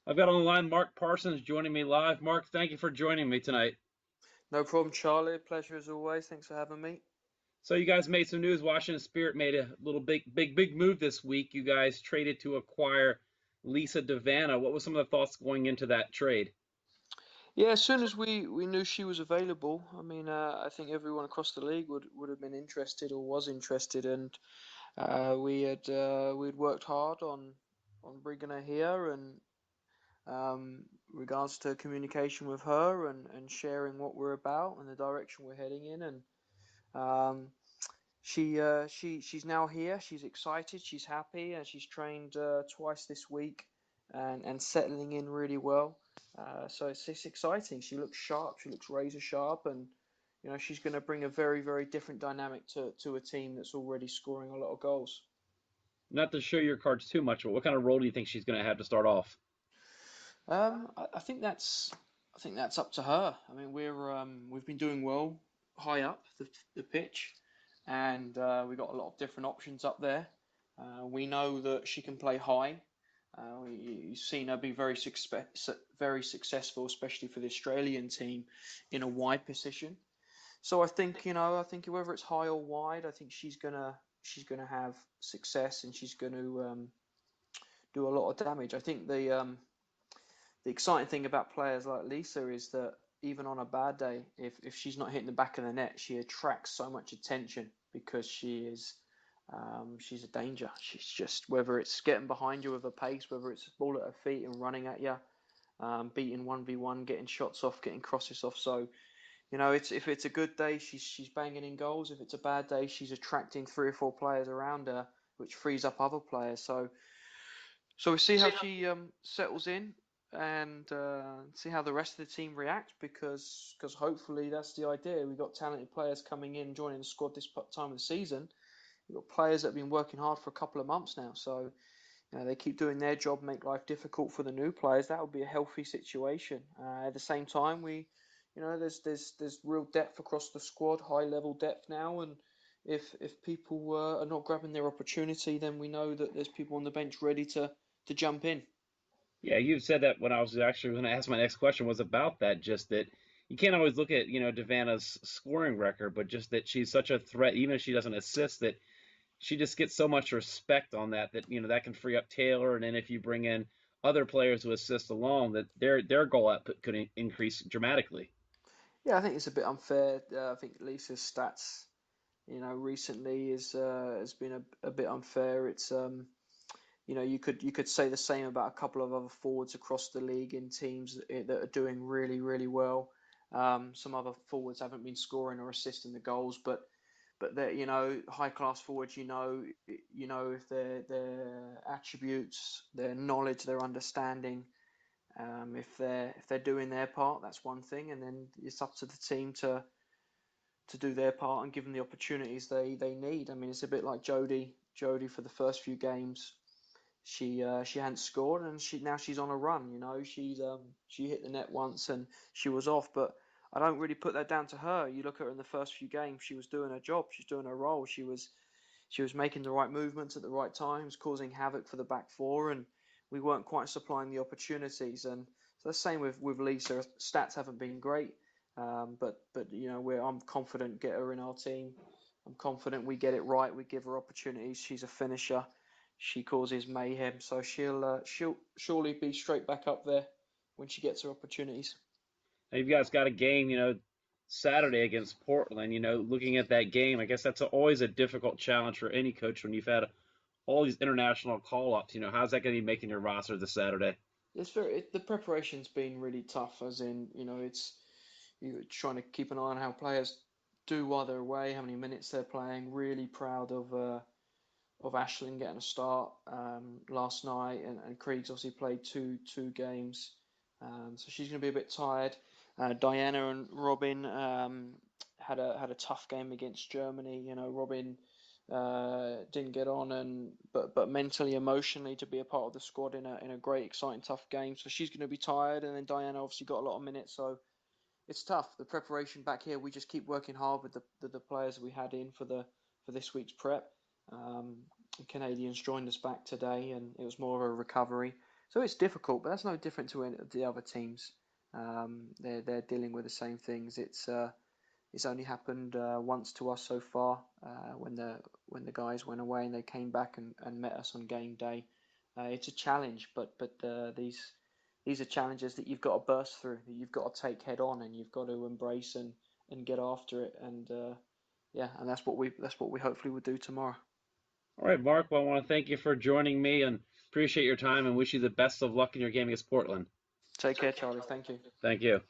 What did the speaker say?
I've got on the line Mark Parsons joining me live. Mark, thank you for joining me tonight. No problem, Charlie. Pleasure as always. Thanks for having me. So you guys made some news. Washington Spirit made a little big move this week. You guys traded to acquire Lisa De Vanna. What was some of the thoughts going into that trade? Yeah, as soon as we knew she was available, I think everyone across the league would have been interested or was interested, and we'd worked hard on bringing her here, and regards to communication with her and sharing what we're about and the direction we're heading in, and um, she's now here. She's excited. She's happy, and she's trained twice this week, and settling in really well. So it's exciting. She looks sharp. She looks razor sharp, and she's going to bring a very different dynamic to a team that's already scoring a lot of goals. Not to show your cards too much, but what kind of role do you think she's going to have to start off? I think that's up to her. I mean, we've been doing well high up the pitch, and we've got a lot of different options up there. We know that she can play high. You've seen her be very successful, especially for the Australian team, in a wide position. So I think whether it's high or wide, I think she's gonna have success, and she's going to do a lot of damage. I think the exciting thing about players like Lisa is that even on a bad day, if she's not hitting the back of the net, she attracts so much attention because she's a danger. She's just, whether it's getting behind you with a pace, whether it's a ball at her feet and running at you, beating 1v1, getting shots off, getting crosses off. So it's if it's a good day, she's banging in goals. If it's a bad day, she's attracting three or four players around her, which frees up other players. So we see how she settles in, and see how the rest of the team react, because hopefully that's the idea. We've got talented players coming in, joining the squad this time of the season. We've got players that have been working hard for a couple of months now, so they keep doing their job, make life difficult for the new players. That would be a healthy situation. At the same time, there's real depth across the squad, high level depth now, and if people are not grabbing their opportunity, then we know that there's people on the bench ready to jump in. Yeah, you said that when I was actually going to ask my next question was about that. Just that you can't always look at De Vanna's scoring record, but just that she's such a threat, even if she doesn't assist, that she just gets so much respect on that that can free up Taylor, and then if you bring in other players to assist along, that their goal output could increase dramatically. Yeah, I think it's a bit unfair. I think Lisa's stats, recently has been a bit unfair. It's you could say the same about a couple of other forwards across the league in teams that are doing really well. Some other forwards haven't been scoring or assisting the goals, but they're high class forwards. If their attributes, their knowledge, their understanding. If they're doing their part, that's one thing, and then it's up to the team to do their part and give them the opportunities they need. I mean, it's a bit like Jodie. Jodie for the first few games, she hadn't scored, and she's on a run. She hit the net once and she was off, but I don't really put that down to her. You look at her in the first few games, she was doing her job, she's doing her role. She was making the right movements at the right times, causing havoc for the back four, and we weren't quite supplying the opportunities. And so the same with Lisa. Stats haven't been great, but I'm confident get her in our team. I'm confident we get it right. We give her opportunities. She's a finisher. She causes mayhem, so she'll surely be straight back up there when she gets her opportunities. Now you've guys got a game, Saturday against Portland. Looking at that game, I guess that's always a difficult challenge for any coach when you've had all these international call-ups. How's that going to be making your roster this Saturday? The preparation's been really tough, as in it's you're trying to keep an eye on how players do while they're away, how many minutes they're playing. Really proud of Ashlyn getting a start last night, and Krieg's obviously played two games, so she's going to be a bit tired. Diana and Robin had a tough game against Germany. Robin didn't get on, but mentally, emotionally, to be a part of the squad in a great, exciting, tough game. So she's going to be tired, and then Diana obviously got a lot of minutes, so it's tough. The preparation back here, we just keep working hard with the players we had in for this week's prep. The Canadians joined us back today, and it was more of a recovery. So it's difficult, but that's no different to any of the other teams. They're dealing with the same things. It's only happened once to us so far when the guys went away and they came back and met us on game day. It's a challenge, but these are challenges that you've got to burst through, that you've got to take head on, and you've got to embrace and get after it. And yeah, and that's what we hopefully will do tomorrow. All right, Mark. Well, I want to thank you for joining me and appreciate your time and wish you the best of luck in your game against Portland. Take care, Charlie. Thank you. Thank you.